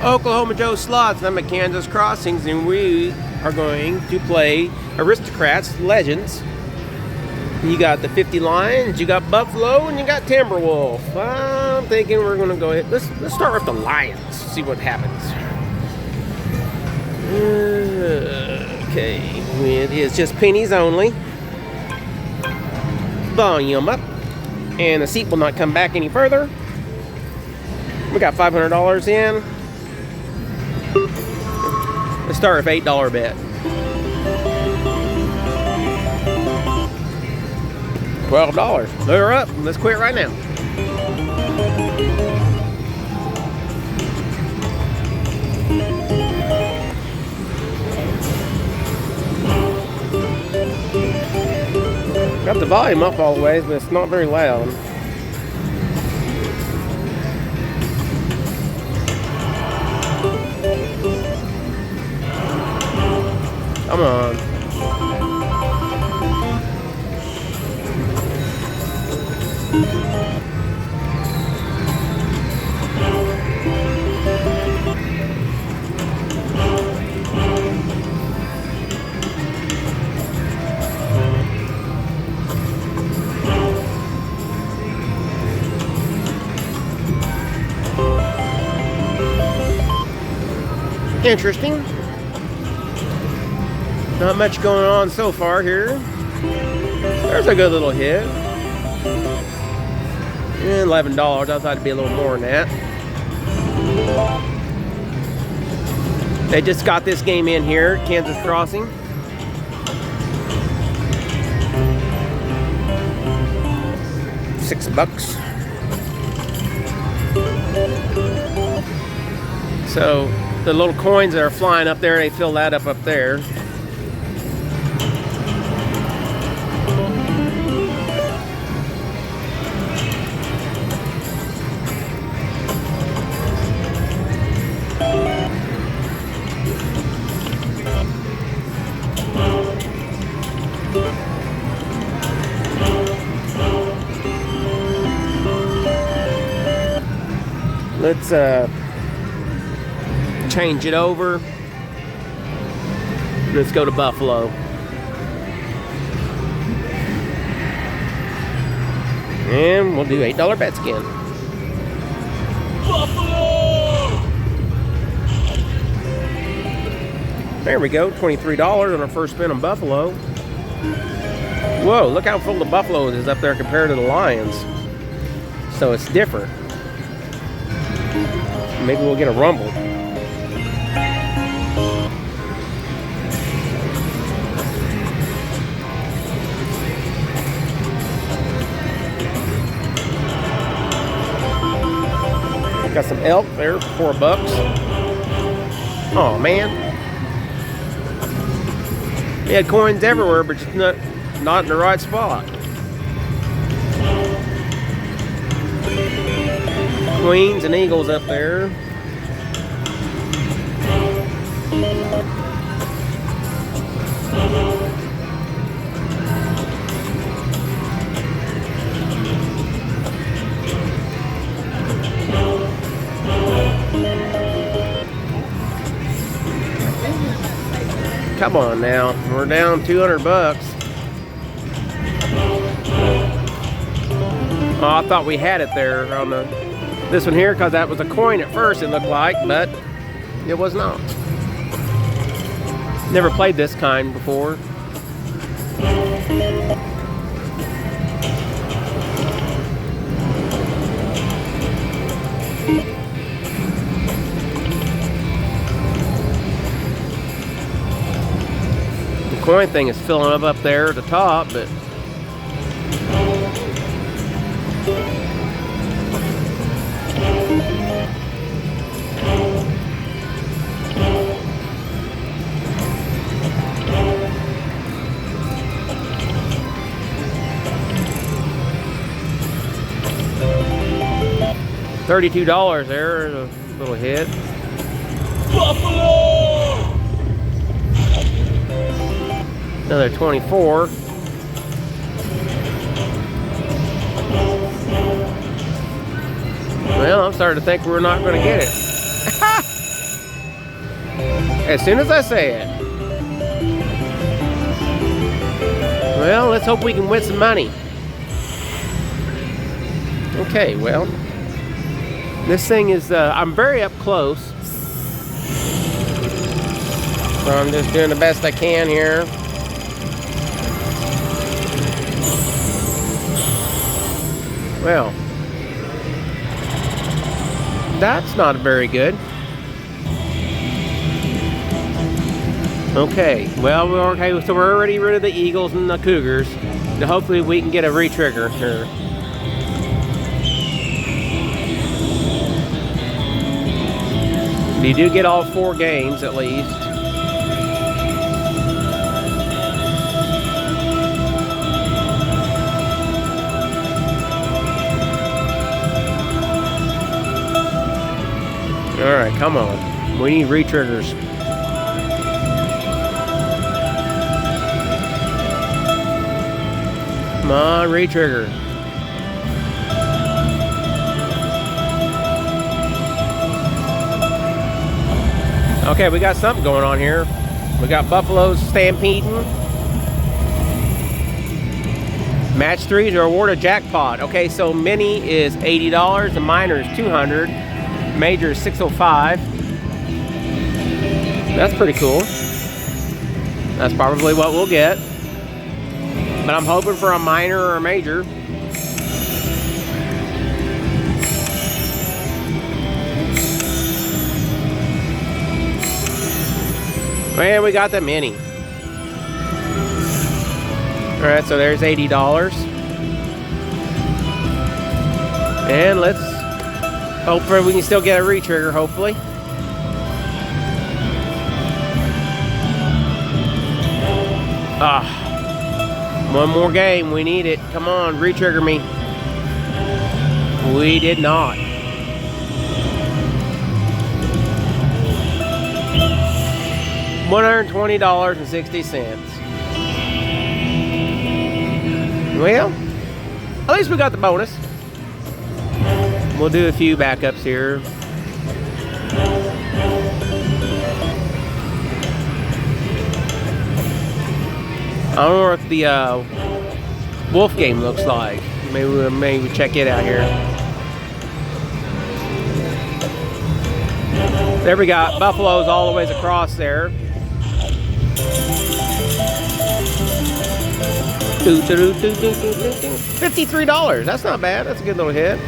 Oklahoma Joe Slots. I'm at Kansas Crossings, and we are going to play Aristocrats Legends. You got the 50 Lions, you got Buffalo, and you got Timberwolf. I'm thinking we're going to go ahead. Let's start with the Lions, see what happens. Okay, it is just pennies only. Volume up. And the seat will not come back any further. We got $500 in. Let's start with $8 bet. $12. They're up. Let's quit right now. Got the volume up all the way, but it's not very loud. Come on. Interesting. Not much going on so far here. There's a good little hit. And $11. I thought it'd be a little more than that. They just got this game in here, Kansas Crossing. $6. So the little coins that are flying up there, they fill that up there. Let's change it over. Let's go to Buffalo. And we'll do $8 bets again. Buffalo! There we go, $23 on our first spin on Buffalo. Whoa, look how full the Buffalo is up there compared to the Lions. So it's different. Maybe we'll get a rumble. Got some elk there, $4. Oh man. He had coins everywhere, but just not in the right spot. Queens and Eagles up there. Come on now, we're down $200. Oh, I thought we had it there on this one here, because that was a coin at first, it looked like, but it was not. Never played this kind before. The coin thing is filling up there at the top, but $32 there, a little hit. Buffalo! Another 24. Well, I'm starting to think we're not going to get it. As soon as I say it. Well, let's hope we can win some money. Okay, well, this thing is, I'm very up close. So I'm just doing the best I can here. Well, that's not very good. Okay, well, okay, so we're already rid of the eagles and the cougars. Now hopefully we can get a retrigger here. You do get all 4 games at least. Alright, come on. We need retriggers. Come on, retrigger. Okay, we got something going on here. We got buffaloes stampeding. Match 3s are awarded jackpot. Okay, so mini is $80, the minor is $200, major is $605. That's pretty cool. That's probably what we'll get. But I'm hoping for a minor or a major. And we got the mini. Alright, so there's $80. And let's hope we can still get a retrigger, hopefully. One more game. We need it. Come on, retrigger me. We did not. $120.60. Well, at least we got the bonus. We'll do a few backups here. I don't know what the wolf game looks like. Maybe check it out here. There we got buffaloes all the ways across there. $53. That's not bad. That's a good little hit.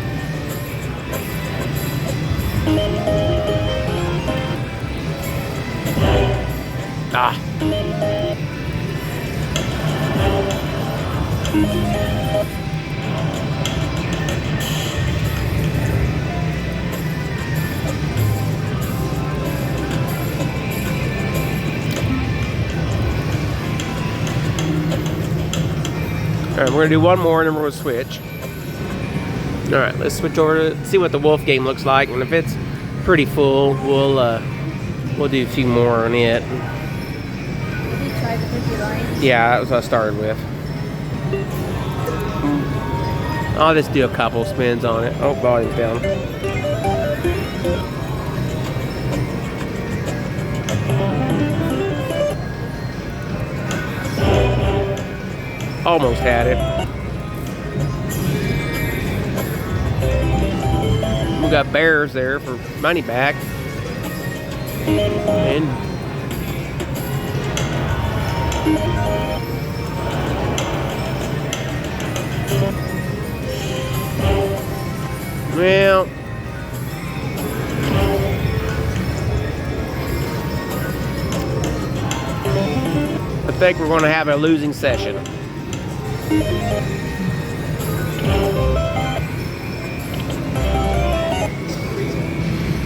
Alright, we're gonna do one more and then we're gonna switch. Alright, let's switch over to see what the wolf game looks like, and if it's pretty full, we'll do a few more on it. Did you try the 50 lines? Yeah, that was what I started with. I'll just do a couple spins on it. Oh, volume's down. Almost had it. We got bears there for money back. And well, I think we're going to have a losing session.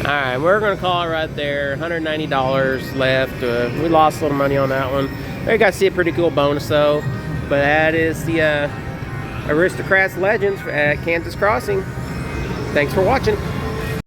Alright, we're going to call it right there. $190 left. We lost a little money on that one. You guys see a pretty cool bonus though. But that is the Aristocrats Legends at Kansas Crossing. Thanks for watching.